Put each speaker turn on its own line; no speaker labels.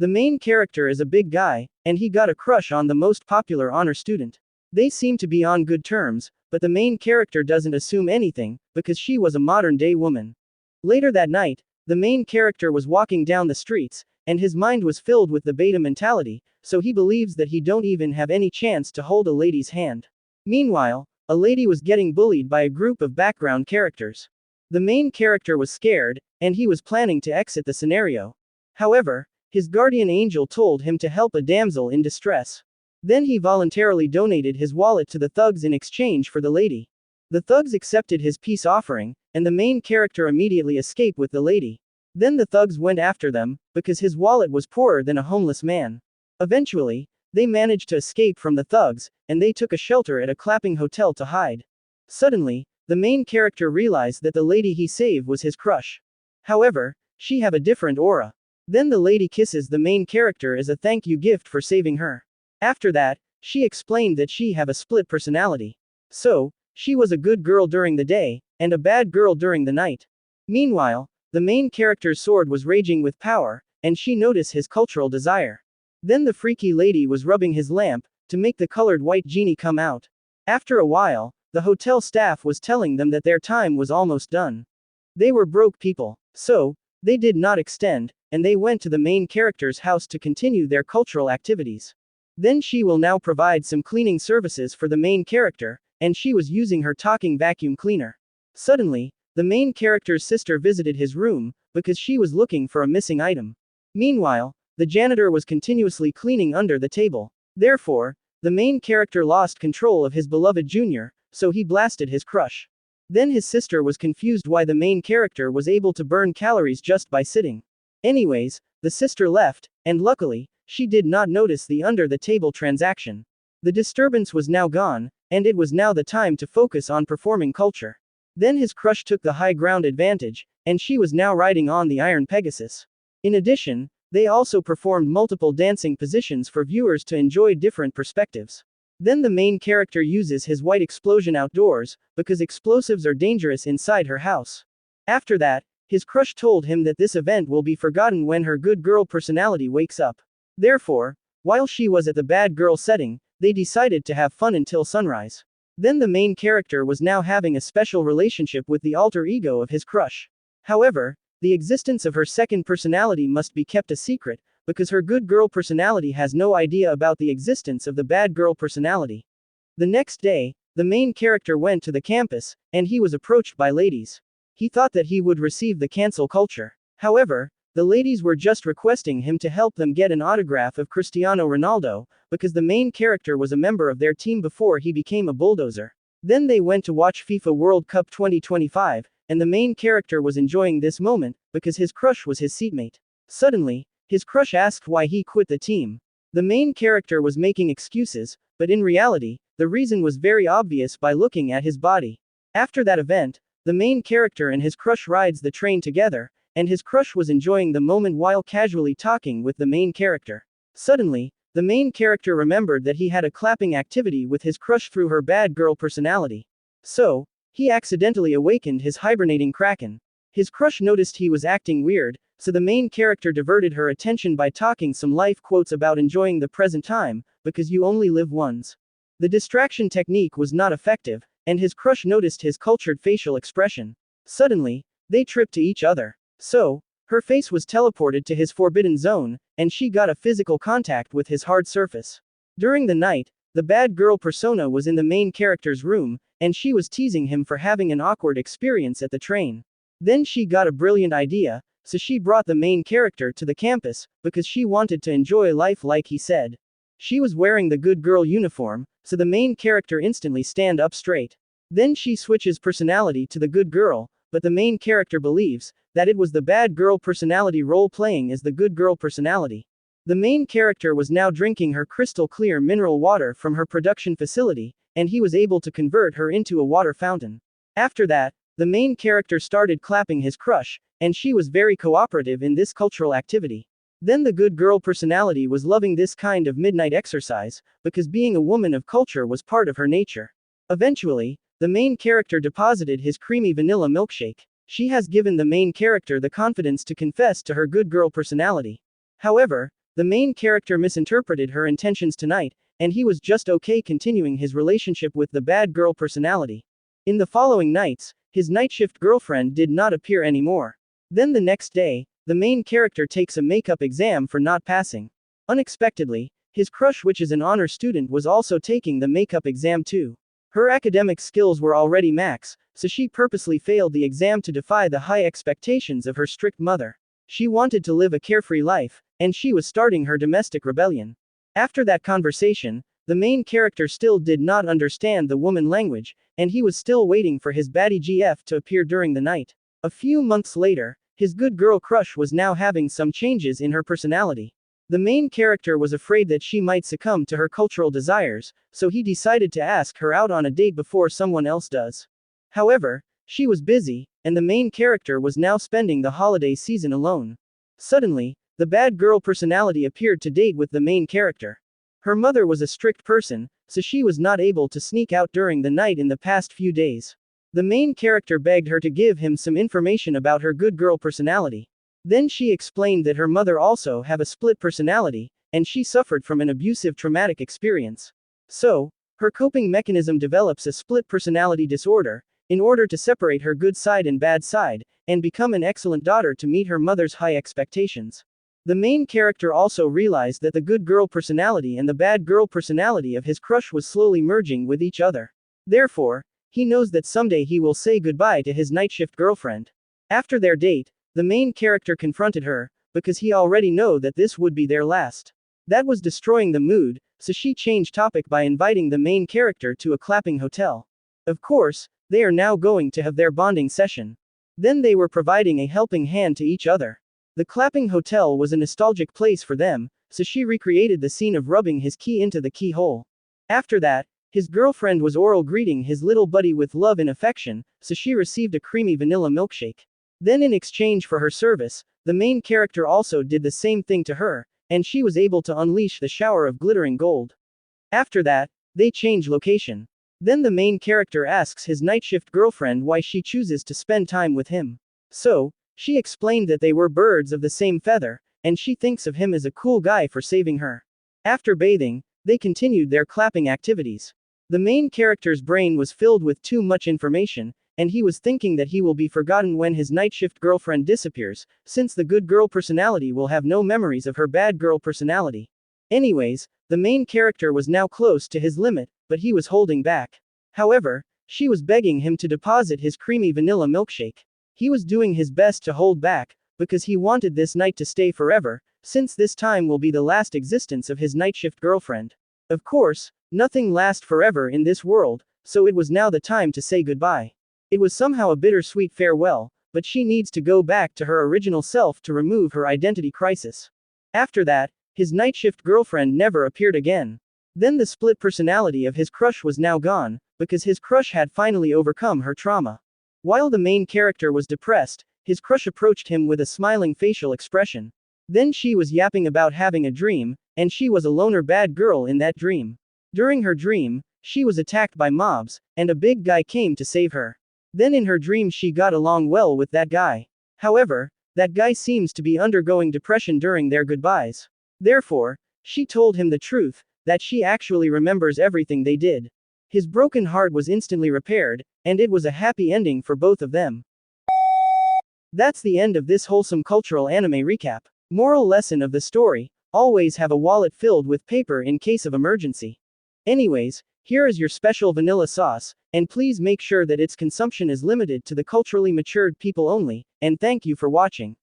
The main character is a big guy, and he got a crush on the most popular honor student. They seem to be on good terms, but the main character doesn't assume anything, because she was a modern-day woman. Later that night, the main character was walking down the streets, and his mind was filled with the beta mentality, so he believes that he don't even have any chance to hold a lady's hand. Meanwhile, a lady was getting bullied by a group of background characters. The main character was scared, and he was planning to exit the scenario. However, his guardian angel told him to help a damsel in distress. Then he voluntarily donated his wallet to the thugs in exchange for the lady. The thugs accepted his peace offering, and the main character immediately escaped with the lady. Then the thugs went after them, because his wallet was poorer than a homeless man. Eventually, they managed to escape from the thugs, and they took a shelter at a clapping hotel to hide. Suddenly, the main character realized that the lady he saved was his crush. However, she have a different aura. Then the lady kisses the main character as a thank you gift for saving her. After that, she explained that she have a split personality. So, she was a good girl during the day, and a bad girl during the night. Meanwhile, the main character's sword was raging with power, and she noticed his cultural desire. Then the freaky lady was rubbing his lamp, to make the colored white genie come out. After a while, the hotel staff was telling them that their time was almost done. They were broke people, so, they did not extend, and they went to the main character's house to continue their cultural activities. Then she will now provide some cleaning services for the main character, and she was using her talking vacuum cleaner. Suddenly, the main character's sister visited his room, because she was looking for a missing item. Meanwhile, the janitor was continuously cleaning under the table. Therefore, the main character lost control of his beloved junior, so he blasted his crush. Then his sister was confused why the main character was able to burn calories just by sitting. Anyways, the sister left, and luckily, she did not notice the under-the-table transaction. The disturbance was now gone, and it was now the time to focus on performing culture. Then his crush took the high ground advantage, and she was now riding on the Iron Pegasus. In addition, they also performed multiple dancing positions for viewers to enjoy different perspectives. Then the main character uses his white explosion outdoors, because explosives are dangerous inside her house. After that, his crush told him that this event will be forgotten when her good girl personality wakes up. Therefore, while she was at the bad girl setting, they decided to have fun until sunrise. Then the main character was now having a special relationship with the alter ego of his crush. However, the existence of her second personality must be kept a secret, because her good girl personality has no idea about the existence of the bad girl personality. The next day, the main character went to the campus, and he was approached by ladies. He thought that he would receive the cancel culture. However, the ladies were just requesting him to help them get an autograph of Cristiano Ronaldo, because the main character was a member of their team before he became a bulldozer. Then they went to watch FIFA World Cup 2025, and the main character was enjoying this moment, because his crush was his seatmate. Suddenly, his crush asked why he quit the team. The main character was making excuses, but in reality, the reason was very obvious by looking at his body. After that event, the main character and his crush rides the train together, and his crush was enjoying the moment while casually talking with the main character. Suddenly, the main character remembered that he had a clapping activity with his crush through her bad girl personality. So, he accidentally awakened his hibernating kraken. His crush noticed he was acting weird, so the main character diverted her attention by talking some life quotes about enjoying the present time, because you only live once. The distraction technique was not effective, and his crush noticed his cultured facial expression. Suddenly, they tripped to each other. So, her face was teleported to his forbidden zone, and she got a physical contact with his hard surface. During the night, the bad girl persona was in the main character's room, and she was teasing him for having an awkward experience at the train. Then she got a brilliant idea, so she brought the main character to the campus, because she wanted to enjoy life like he said. She was wearing the good girl uniform, so the main character instantly stand up straight. Then she switches personality to the good girl, but the main character believes that it was the bad girl personality role-playing as the good girl personality. The main character was now drinking her crystal clear mineral water from her production facility, and he was able to convert her into a water fountain. After that, the main character started clapping his crush, and she was very cooperative in this cultural activity. Then the good girl personality was loving this kind of midnight exercise, because being a woman of culture was part of her nature. Eventually, the main character deposited his creamy vanilla milkshake. She has given the main character the confidence to confess to her good girl personality. However, The main character misinterpreted her intentions tonight, and he was just okay continuing his relationship with the bad girl personality. In the following nights, his night shift girlfriend did not appear anymore. Then the next day, the main character takes a makeup exam for not passing. Unexpectedly, his crush, which is an honor student, was also taking the makeup exam too. Her academic skills were already max, so she purposely failed the exam to defy the high expectations of her strict mother. She wanted to live a carefree life, and she was starting her domestic rebellion. After that conversation, the main character still did not understand the woman language, and he was still waiting for his baddie GF to appear during the night. A few months later, his good girl crush was now having some changes in her personality. The main character was afraid that she might succumb to her cultural desires, so he decided to ask her out on a date before someone else does. However, she was busy, and the main character was now spending the holiday season alone. Suddenly, the bad girl personality appeared to date with the main character. Her mother was a strict person, so she was not able to sneak out during the night in the past few days. The main character begged her to give him some information about her good girl personality. Then she explained that her mother also have a split personality, and she suffered from an abusive traumatic experience. So, her coping mechanism develops a split personality disorder, in order to separate her good side and bad side, and become an excellent daughter to meet her mother's high expectations. The main character also realized that the good girl personality and the bad girl personality of his crush was slowly merging with each other. Therefore, he knows that someday he will say goodbye to his night shift girlfriend. After their date, the main character confronted her, because he already know that this would be their last. That was destroying the mood, so she changed topic by inviting the main character to a clapping hotel. Of course, they are now going to have their bonding session. Then they were providing a helping hand to each other. The clapping hotel was a nostalgic place for them, so she recreated the scene of rubbing his key into the keyhole. After that, his girlfriend was oral greeting his little buddy with love and affection, so she received a creamy vanilla milkshake. Then in exchange for her service, the main character also did the same thing to her, and she was able to unleash the shower of glittering gold. After that, they change location. Then the main character asks his night shift girlfriend why she chooses to spend time with him. So, she explained that they were birds of the same feather, and she thinks of him as a cool guy for saving her. After bathing, they continued their clapping activities. The main character's brain was filled with too much information, and he was thinking that he will be forgotten when his night shift girlfriend disappears, since the good girl personality will have no memories of her bad girl personality. Anyways, the main character was now close to his limit, but he was holding back. However, she was begging him to deposit his creamy vanilla milkshake. He was doing his best to hold back, because he wanted this night to stay forever, since this time will be the last existence of his night shift girlfriend. Of course, nothing lasts forever in this world, so it was now the time to say goodbye. It was somehow a bittersweet farewell, but she needs to go back to her original self to remove her identity crisis. After that, his night shift girlfriend never appeared again. Then the split personality of his crush was now gone, because his crush had finally overcome her trauma. While the main character was depressed, his crush approached him with a smiling facial expression. Then she was yapping about having a dream, and she was a loner bad girl in that dream. During her dream, she was attacked by mobs, and a big guy came to save her. Then in her dream she got along well with that guy. However, that guy seems to be undergoing depression during their goodbyes. Therefore, she told him the truth, that she actually remembers everything they did. His broken heart was instantly repaired, and it was a happy ending for both of them. That's the end of this wholesome cultural anime recap. Moral lesson of the story: always have a wallet filled with paper in case of emergency. Anyways, here is your special vanilla sauce, and please make sure that its consumption is limited to the culturally matured people only, and thank you for watching.